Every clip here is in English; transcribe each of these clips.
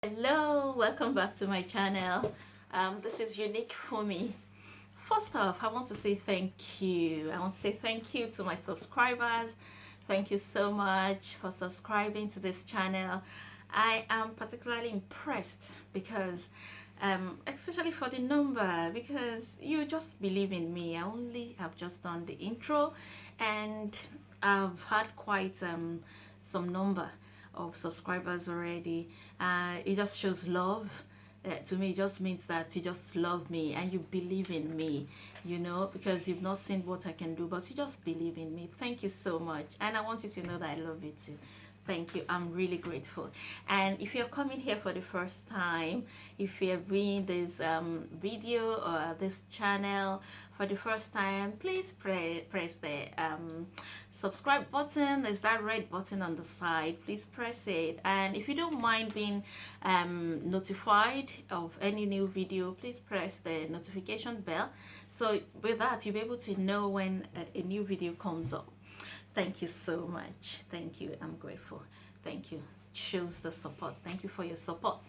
Hello, welcome back to my channel. This is Younique Funmi. First off, I want to say thank you. I want to say thank you to my subscribers. Thank you so much for subscribing to this channel. I am particularly impressed because especially for the number, because you just believe in me. I only have just done the intro and I've had quite some number of subscribers already. It just shows love. To me, it just means that you just love me and you believe in me, because you've not seen what I can do, but you just believe in me. Thank you so much. And I want you to know that I love you too. Thank you. I'm really grateful. And if you're coming here for the first time, if you're viewing this video or this channel for the first time, please press the subscribe button. There's that red button on the side. Please press it. And if you don't mind being notified of any new video, please press the notification bell. So with that, you'll be able to know when a new video comes up. Thank you so much. Thank you. I'm grateful. Thank you. Shows the support. Thank you for your support.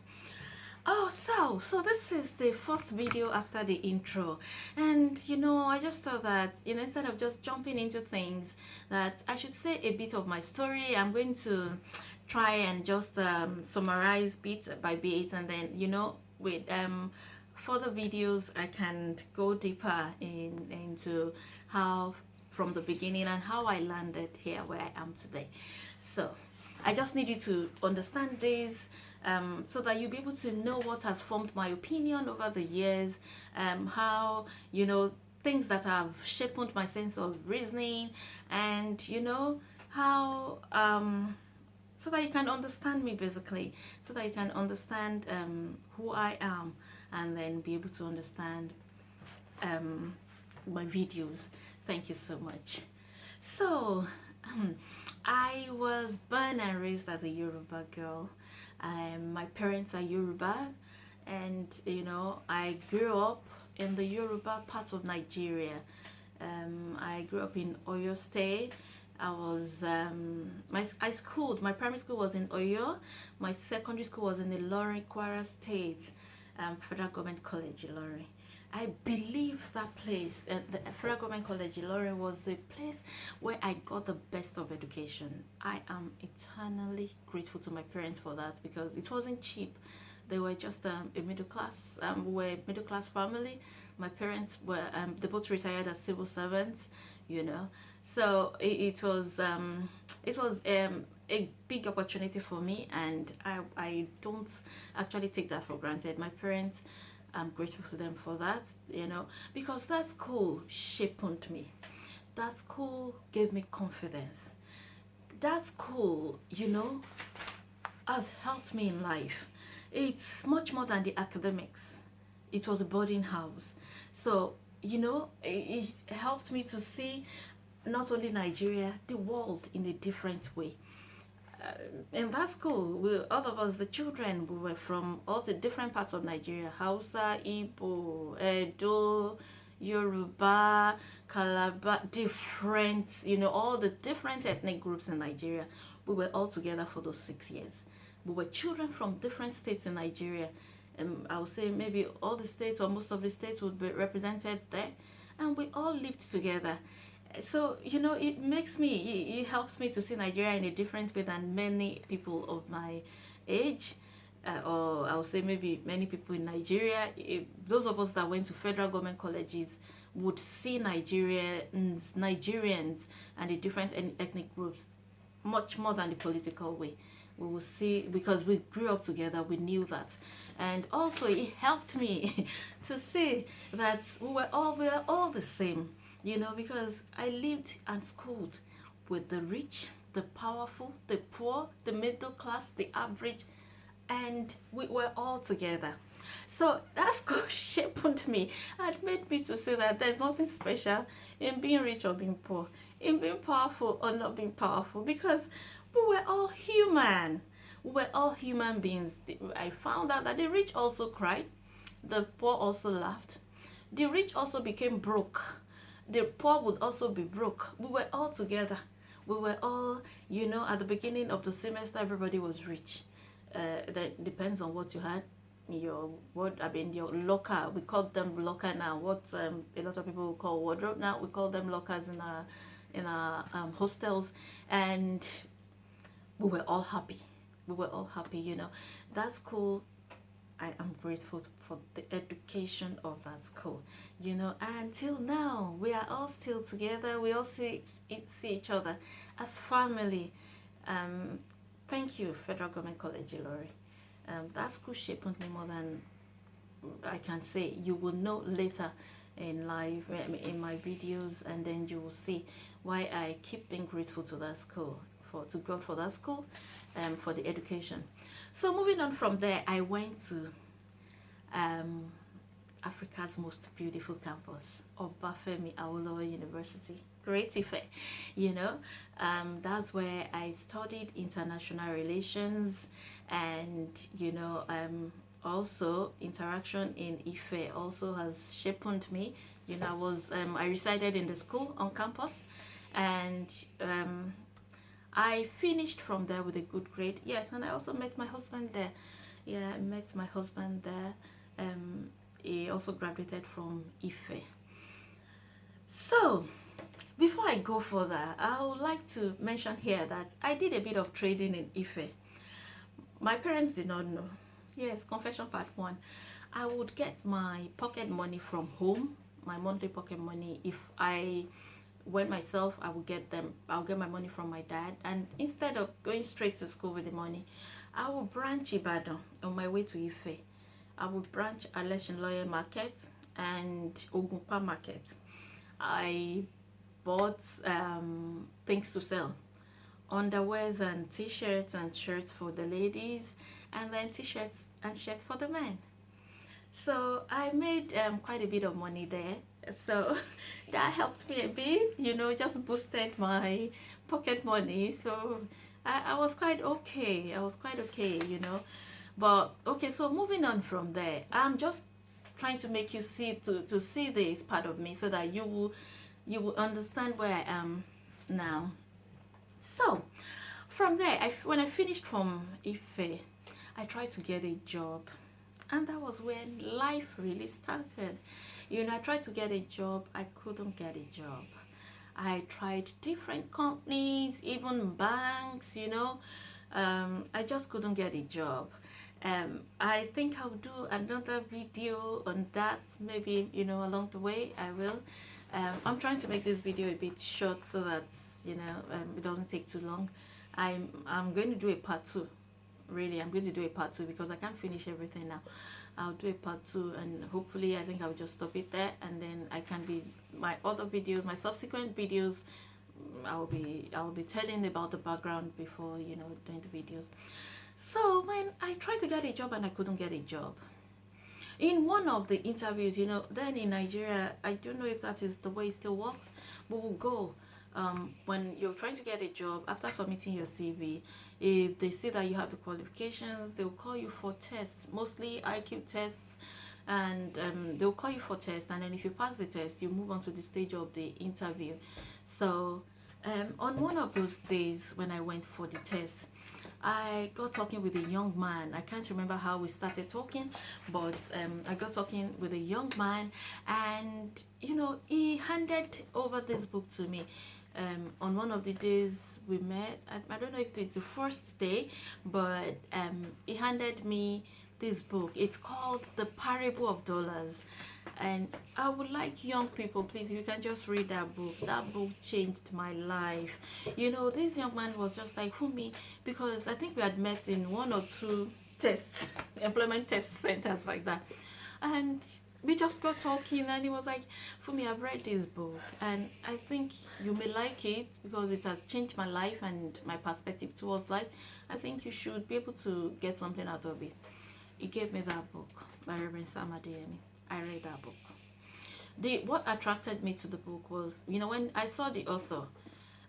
Oh, so this is the first video after the intro, and I just thought that instead of just jumping into things, that I should say a bit of my story. I'm going to try and just summarize bit by bit, and then with further videos I can go deeper into how from the beginning and how I landed here where I am today. So I just need you to understand this so that you'll be able to know what has formed my opinion over the years, how, things that have shaped my sense of reasoning, and, how, so that you can understand me basically, so that you can understand who I am, and then be able to understand my videos. Thank you so much. So I was born and raised as a Yoruba girl. My parents are Yoruba, and I grew up in the Yoruba part of Nigeria. I grew up in Oyo State. I was my primary school was in Oyo. My secondary school was in Ilorin, Kwara State, Federal Government College, Ilorin. I believe that place, the Federal Government College Ilorin, was the place where I got the best of education. I am eternally grateful to my parents for that, because it wasn't cheap. They were just a middle class, we're a middle class family. My parents were, they both retired as civil servants, So it was a big opportunity for me, and I don't actually take that for granted. My parents, I'm grateful to them for that, because that school shaped me. That school gave me confidence. That school, has helped me in life. It's much more than the academics. It was a boarding house. So, it helped me to see not only Nigeria, the world in a different way. In that school, all of us, the children, we were from all the different parts of Nigeria: Hausa, Igbo, Edo, Yoruba, Calabar, different, all the different ethnic groups in Nigeria. We were all together for those 6 years. We were children from different states in Nigeria. I would say maybe all the states or most of the states would be represented there, and we all lived together. So it helps me to see Nigeria in a different way than many people of my age, or I'll say maybe many people in Nigeria. Those of us that went to federal government colleges would see Nigerians and the different ethnic groups much more than the political way. We will see, because we grew up together, we knew that. And also it helped me to see that we were all the same, because I lived and schooled with the rich, the powerful, the poor, the middle class, the average, and we were all together. So that school shaped me and made me to say that there's nothing special in being rich or being poor, in being powerful or not being powerful, because we were all human. We were all human beings. I found out that the rich also cried, the poor also laughed, the rich also became broke, the poor would also be broke. We were all together. We were all, at the beginning of the semester, everybody was rich. that depends on what you had. Your what I mean your locker, we call them locker now. What a lot of people will call wardrobe now, we call them lockers in our hostels. And we were all happy. We were all happy, you know. That school, I am grateful for the education of that school, you know. And till now, we are all still together. We all see each other as family. Um, Thank you, Federal Government College Ilori. That school shaped me more than I can say. You will know later in live in my videos, and then you will see why I keep being grateful to that school, for to God for that school, for the education. So moving on from there, I went to um, Africa's most beautiful campus of Bafemi Awolowo University, Great Ife. You know, that's where I studied international relations, and you know, also interaction in Ife also has shaped me. You know, I resided in the school on campus, and I finished from there with a good grade. Yes, and I also met my husband there. Yeah, I met my husband there. He also graduated from Ife. So, before I go further, I would like to mention here that I did a bit of trading in Ife. My parents did not know. Yes, confession part one. I would get my pocket money from home, my monthly pocket money. If I went myself, I'll get my money from my dad. And instead of going straight to school with the money, I will branch Ibadan on my way to Ife. I would branch Aleshin Lawyer Market and Ogunpa Market. I bought things to sell, underwears and t-shirts and shirts for the ladies, and then t-shirts and shirts for the men. So I made quite a bit of money there. So that helped me a bit, you know, just boosted my pocket money. So I was quite okay. I was quite okay, you know. But okay, so moving on from there, I'm just trying to make you see to see this part of me so that you will understand where I am now. So from there, when I finished from Ife, I tried to get a job, and that was when life really started. You know, I tried to get a job, I couldn't get a job. I tried different companies, even banks, you know. I just couldn't get a job. I think I'll do another video on that, maybe, you know, along the way. I will. I'm trying to make this video a bit short so that, you know, it doesn't take too long. I'm going to do a part two. Really, I'm going to do a part two because I can't finish everything now. I'll do a part two, and hopefully I think I'll just stop it there, and then I can be my other videos, my subsequent videos. I'll be telling about the background before, you know, doing the videos. So when I tried to get a job and I couldn't get a job, in one of the interviews, you know, then in Nigeria, I don't know if that is the way it still works, but we'll go. When you're trying to get a job, after submitting your CV, if they see that you have the qualifications, they'll call you for tests, mostly IQ tests, and they'll call you for tests, and then if you pass the test, you move on to the stage of the interview. So on one of those days when I went for the test, I got talking with a young man. I can't remember how we started talking, but I got talking with a young man, and you know, he handed over this book to me. On one of the days we met, I don't know if it's the first day, but he handed me this book. It's called The Parable of Dollars, and I would like young people, please, if you can just read that book. That book changed my life. You know, this young man was just like, Funmi, because I think we had met in one or two tests, employment test centers like that, and we just got talking, and he was like, Funmi, I've read this book and I think you may like it because it has changed my life and my perspective towards life. I think you should be able to get something out of it. He gave me that book by Reverend Sam Adeyemi. I read that book. What attracted me to the book was, you know, when I saw the author,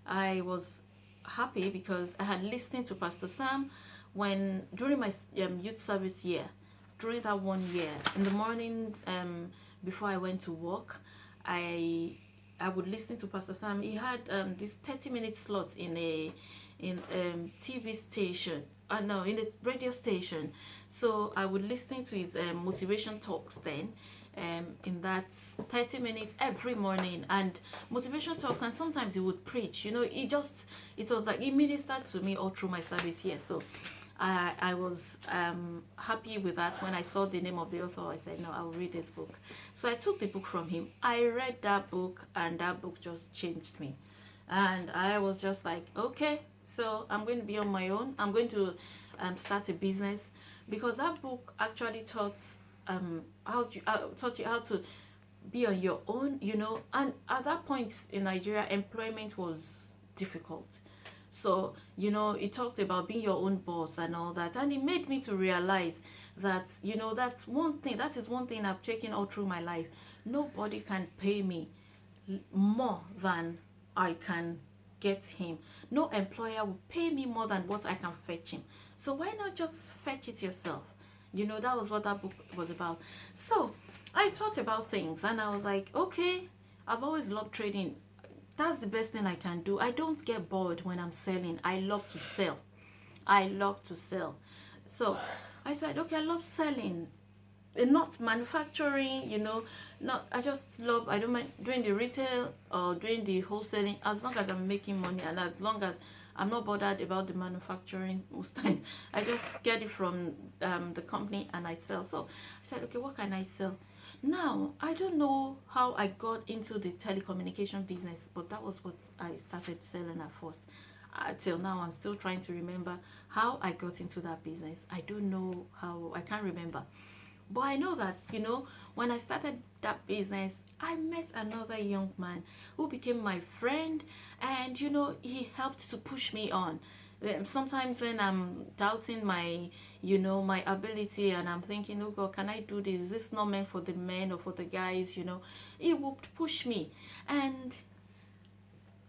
I was happy because I had listened to Pastor Sam during my youth service year. During that 1 year, in the morning, before I went to work, I would listen to Pastor Sam. He had this 30-minute slot in a TV station. no, in the radio station. So I would listen to his motivation talks then, in that 30 minutes every morning, and motivation talks, and sometimes he would preach. It was like he ministered to me all through my service here. So I was happy with that. When I saw the name of the author, I said, no, I will read this book. So I took the book from him. I read that book, and that book just changed me. And I was just like, okay, so I'm going to be on my own. I'm going to start a business, because that book actually taught taught you how to be on your own, And at that point in Nigeria, employment was difficult. So, it talked about being your own boss and all that. And it made me to realize that, that is one thing I've taken all through my life. Nobody can pay me more than I can get him. No employer will pay me more than what I can fetch him. So why not just fetch it yourself? That was what that book was about. So I thought about things, and I was like, okay, I've always loved trading. That's the best thing I can do. I don't get bored when I'm selling. I love to sell. I love to sell. So I said, okay, I love selling. Not manufacturing, I just love, I don't mind doing the retail or doing the wholesaling, as long as I'm making money, and as long as I'm not bothered about the manufacturing most times. I just get it from the company and I sell. So I said, okay, what can I sell? Now, I don't know how I got into the telecommunication business, but that was what I started selling at first. Till now, I'm still trying to remember how I got into that business. I don't know how, I can't remember. But I know that, when I started that business, I met another young man who became my friend, and, he helped to push me on. Sometimes when I'm doubting my, my ability, and I'm thinking, oh God, can I do this? Is this not meant for the men or for the guys? He would push me. And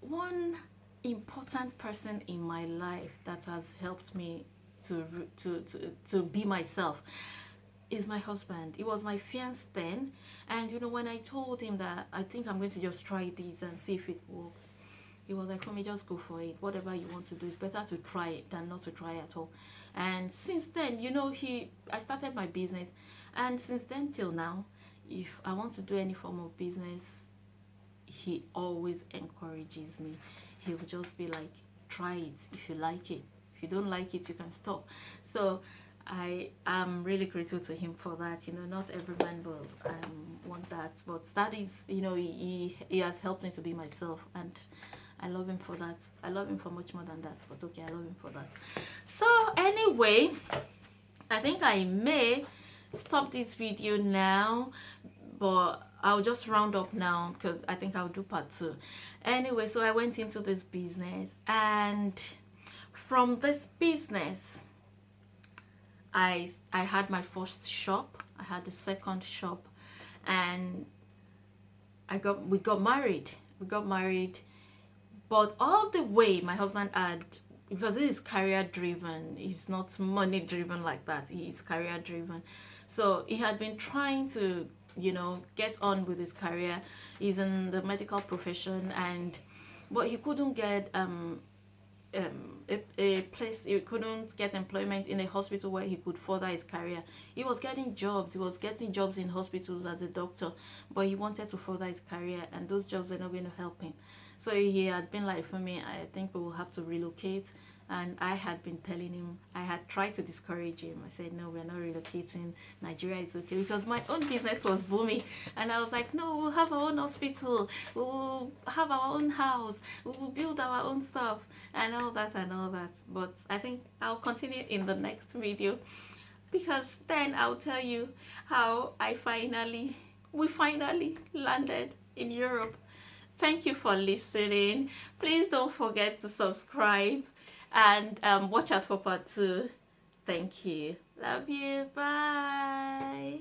one important person in my life that has helped me to be myself is my husband. He was my fiancé then, and when I told him that I think I'm going to just try this and see if it works, he was like, for me, just go for it. Whatever you want to do, it's better to try it than not to try at all. And since then, I started my business, and since then till now, if I want to do any form of business, he always encourages me. He will just be like, try it if you like it. If you don't like it, you can stop. So I am really grateful to him for that. Not every man will want that, but that is, he has helped me to be myself, and I love him for that. I love him for much more than that, but okay, I love him for that. So anyway, I think I may stop this video now, but I'll just round up now because I think I'll do part 2. Anyway, so I went into this business, and from this business, I had my first shop. I had the second shop, and we got married. But all the way, my husband had, because he is career driven, he's not money driven like that. He is career driven. So he had been trying to, get on with his career. He's in the medical profession, but he couldn't get a place. He couldn't get employment in a hospital where he could further his career. He was getting jobs in hospitals as a doctor, but he wanted to further his career, and those jobs were not going to help him. So he had been like, for me, I think we will have to relocate. And I had been telling him, I had tried to discourage him. I said, no, we're not relocating. Nigeria is okay, because my own business was booming. And I was like, no, we'll have our own hospital. We'll have our own house. We'll build our own stuff and all that and all that. But I think I'll continue in the next video, because then I'll tell you how we finally landed in Europe. Thank you for listening. Please don't forget to subscribe and watch out for part 2. Thank you. Love you. Bye.